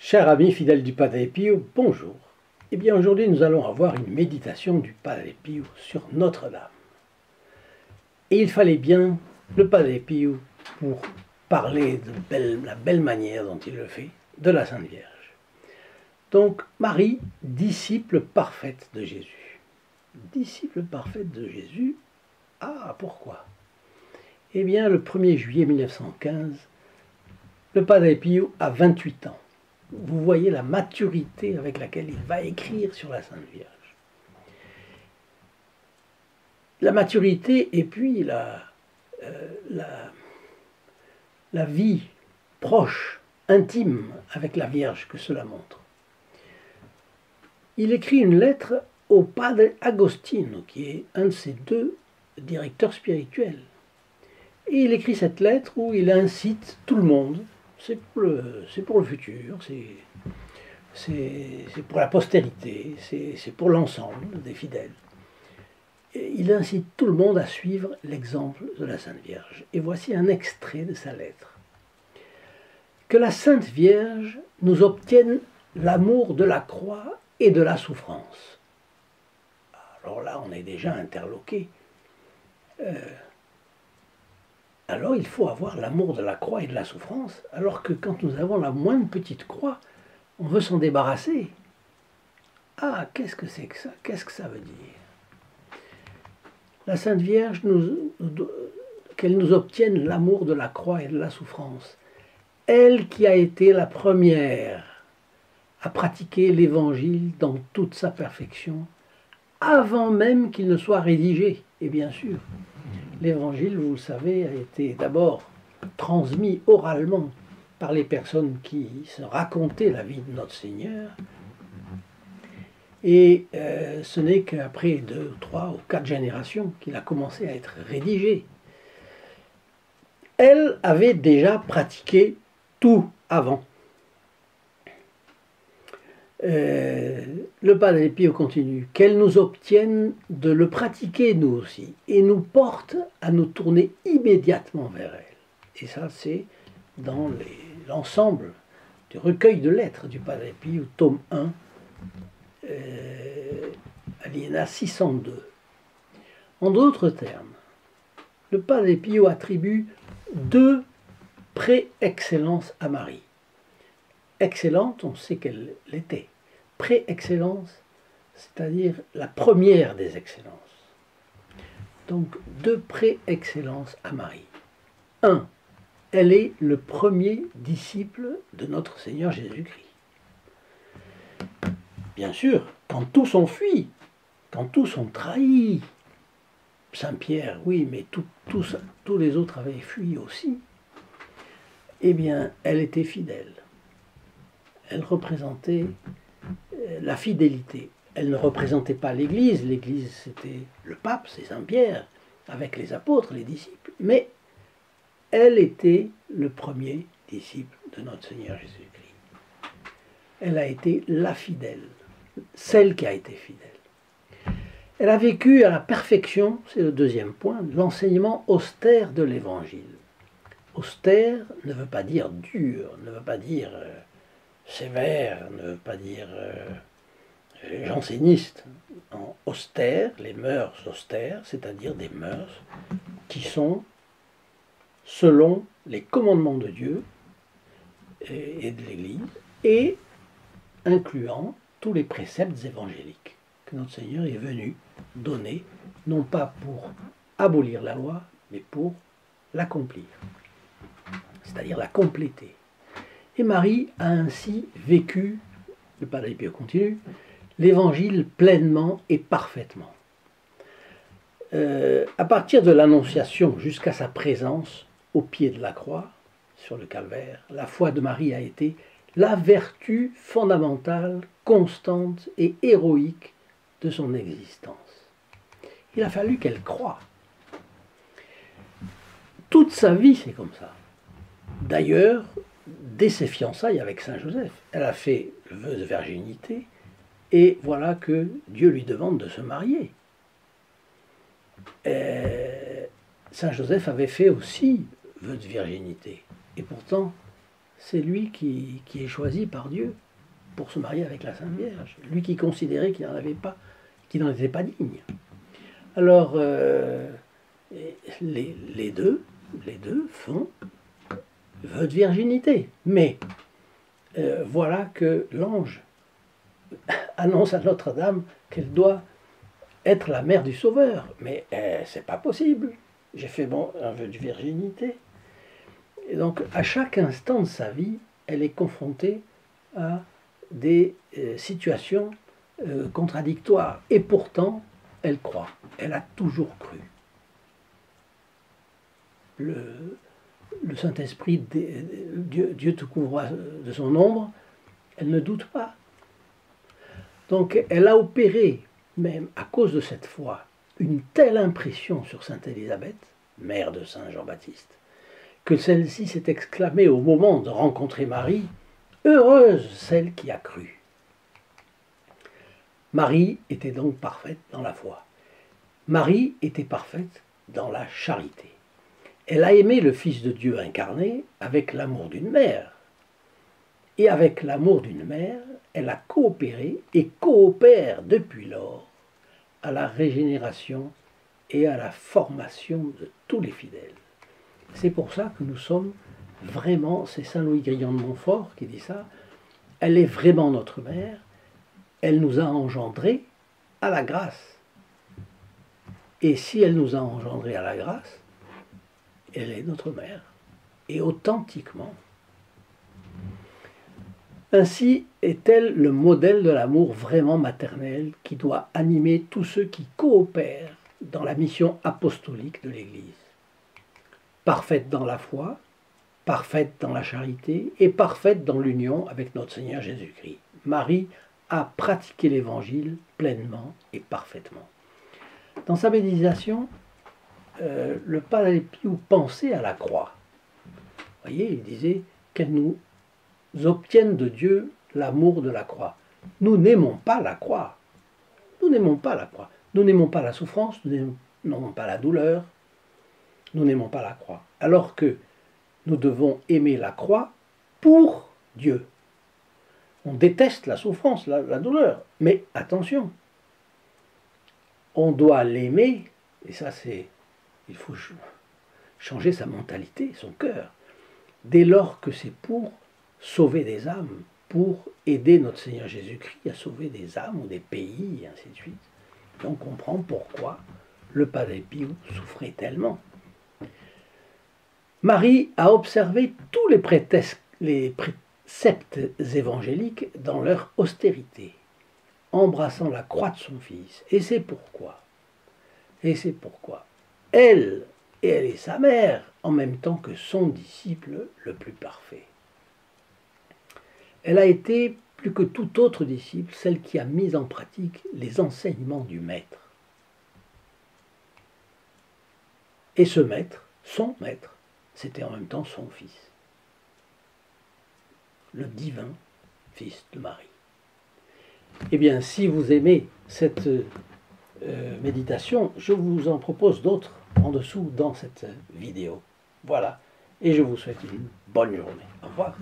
Chers amis fidèles du Padre Pio, bonjour. Eh bien aujourd'hui nous allons avoir une méditation du Padre Pio sur Notre-Dame. Et il fallait bien le Padre Pio pour parler de la belle manière dont il le fait de la Sainte Vierge. Donc Marie, disciple parfaite de Jésus. Disciple parfaite de Jésus, pourquoi? Eh bien le 1er juillet 1915, le Padre Pio a 28 ans. Vous voyez la maturité avec laquelle il va écrire sur la Sainte Vierge. La maturité et puis la vie proche, intime avec la Vierge que cela montre. Il écrit une lettre au Padre Agostino, qui est un de ses deux directeurs spirituels. Et il écrit cette lettre où il incite tout le monde. C'est pour le futur, c'est pour la postérité, c'est pour l'ensemble des fidèles. Et il incite tout le monde à suivre l'exemple de la Sainte Vierge. Et voici un extrait de sa lettre. Que la Sainte Vierge nous obtienne l'amour de la croix et de la souffrance. Alors là, on est déjà interloqué. Alors il faut avoir l'amour de la croix et de la souffrance, alors que quand nous avons la moindre petite croix, on veut s'en débarrasser. Qu'est-ce que c'est que ça? Qu'est-ce que ça veut dire? La Sainte Vierge, qu'elle nous obtienne l'amour de la croix et de la souffrance. Elle qui a été la première à pratiquer l'Évangile dans toute sa perfection, avant même qu'il ne soit rédigé, et bien sûr. L'Évangile, vous le savez, a été d'abord transmis oralement par les personnes qui se racontaient la vie de notre Seigneur. Et ce n'est qu'après 2, 3 ou 4 générations qu'il a commencé à être rédigé. Elle avait déjà pratiqué tout avant. Le Padre Pio continue, qu'elle nous obtienne de le pratiquer nous aussi, et nous porte à nous tourner immédiatement vers elle. Et ça, c'est dans l'ensemble du recueil de lettres du Padre Pio, tome 1, alinéa 602. En d'autres termes, le Padre Pio attribue 2 pré-excellences à Marie. Excellente, on sait qu'elle l'était. Pré-excellence, c'est-à-dire la première des excellences. Donc, 2 pré-excellences à Marie. 1. Elle est le premier disciple de notre Seigneur Jésus-Christ. Bien sûr, quand tous ont fui, quand tous ont trahi, Saint-Pierre, oui, mais tous les autres avaient fui aussi, eh bien, elle était fidèle. Elle représentait la fidélité. Elle ne représentait pas l'Église. L'Église, c'était le pape, c'est Saint-Pierre, avec les apôtres, les disciples. Mais elle était le premier disciple de notre Seigneur Jésus-Christ. Elle a été la fidèle, celle qui a été fidèle. Elle a vécu à la perfection, c'est le deuxième point, l'enseignement austère de l'Évangile. Austère ne veut pas dire dur, ne veut pas dire sévère, ne veut pas dire janséniste. En austère, les mœurs austères, c'est-à-dire des mœurs qui sont selon les commandements de Dieu et de l'Église, et incluant tous les préceptes évangéliques que notre Seigneur est venu donner, non pas pour abolir la loi, mais pour l'accomplir, c'est-à-dire la compléter. Et Marie a ainsi vécu, le Padre Pio continue, l'Évangile pleinement et parfaitement. À partir de l'Annonciation jusqu'à sa présence au pied de la croix, sur le calvaire, la foi de Marie a été la vertu fondamentale, constante et héroïque de son existence. Il a fallu qu'elle croie. Toute sa vie, c'est comme ça. D'ailleurs, dès ses fiançailles avec Saint Joseph, elle a fait le vœu de virginité, et voilà que Dieu lui demande de se marier. Saint Joseph avait fait aussi vœu de virginité, et pourtant, c'est lui qui est choisi par Dieu pour se marier avec la Sainte Vierge. Lui qui considérait qu'il n'en était pas digne. Alors, les deux font vœu de virginité. Mais voilà que l'ange annonce à Notre-Dame qu'elle doit être la mère du Sauveur. Mais c'est pas possible. J'ai fait un vœu de virginité. Et donc, à chaque instant de sa vie, elle est confrontée à des situations contradictoires. Et pourtant, elle croit. Elle a toujours cru. Le Saint-Esprit, Dieu te couvre de son ombre, elle ne doute pas. Donc, elle a opéré, même à cause de cette foi, une telle impression sur Sainte Élisabeth, mère de Saint Jean-Baptiste, que celle-ci s'est exclamée au moment de rencontrer Marie, « Heureuse celle qui a cru ». Marie était donc parfaite dans la foi. Marie était parfaite dans la charité. Elle a aimé le Fils de Dieu incarné avec l'amour d'une mère. Et avec l'amour d'une mère, elle a coopéré et coopère depuis lors à la régénération et à la formation de tous les fidèles. C'est pour ça que nous sommes vraiment, c'est Saint Louis Grillon de Montfort qui dit ça, elle est vraiment notre mère, elle nous a engendrés à la grâce. Et si elle nous a engendrés à la grâce, elle est notre mère, et authentiquement. Ainsi est-elle le modèle de l'amour vraiment maternel qui doit animer tous ceux qui coopèrent dans la mission apostolique de l'Église. Parfaite dans la foi, parfaite dans la charité et parfaite dans l'union avec notre Seigneur Jésus-Christ. Marie a pratiqué l'Évangile pleinement et parfaitement. Dans sa méditation, le Padre Pio pensait à la croix. Vous voyez, il disait qu'elle nous obtienne de Dieu l'amour de la croix. Nous n'aimons pas la croix. Nous n'aimons pas la croix. Nous n'aimons pas la souffrance, nous n'aimons pas la douleur, nous n'aimons pas la croix. Alors que nous devons aimer la croix pour Dieu. On déteste la souffrance, la douleur. Mais attention, on doit l'aimer, et ça c'est, il faut changer sa mentalité, son cœur, dès lors que c'est pour sauver des âmes, pour aider notre Seigneur Jésus-Christ à sauver des âmes ou des pays, et ainsi de suite. Et on comprend pourquoi le Padre Pio souffrait tellement. Marie a observé tous les préceptes évangéliques dans leur austérité, embrassant la croix de son Fils. Et c'est pourquoi, elle est sa mère, en même temps que son disciple le plus parfait. Elle a été, plus que tout autre disciple, celle qui a mis en pratique les enseignements du Maître. Et ce Maître, son Maître, c'était en même temps son Fils, le divin Fils de Marie. Eh bien, si vous aimez cette méditation, je vous en propose d'autres en dessous dans cette vidéo. Voilà, et je vous souhaite une bonne journée. Au revoir.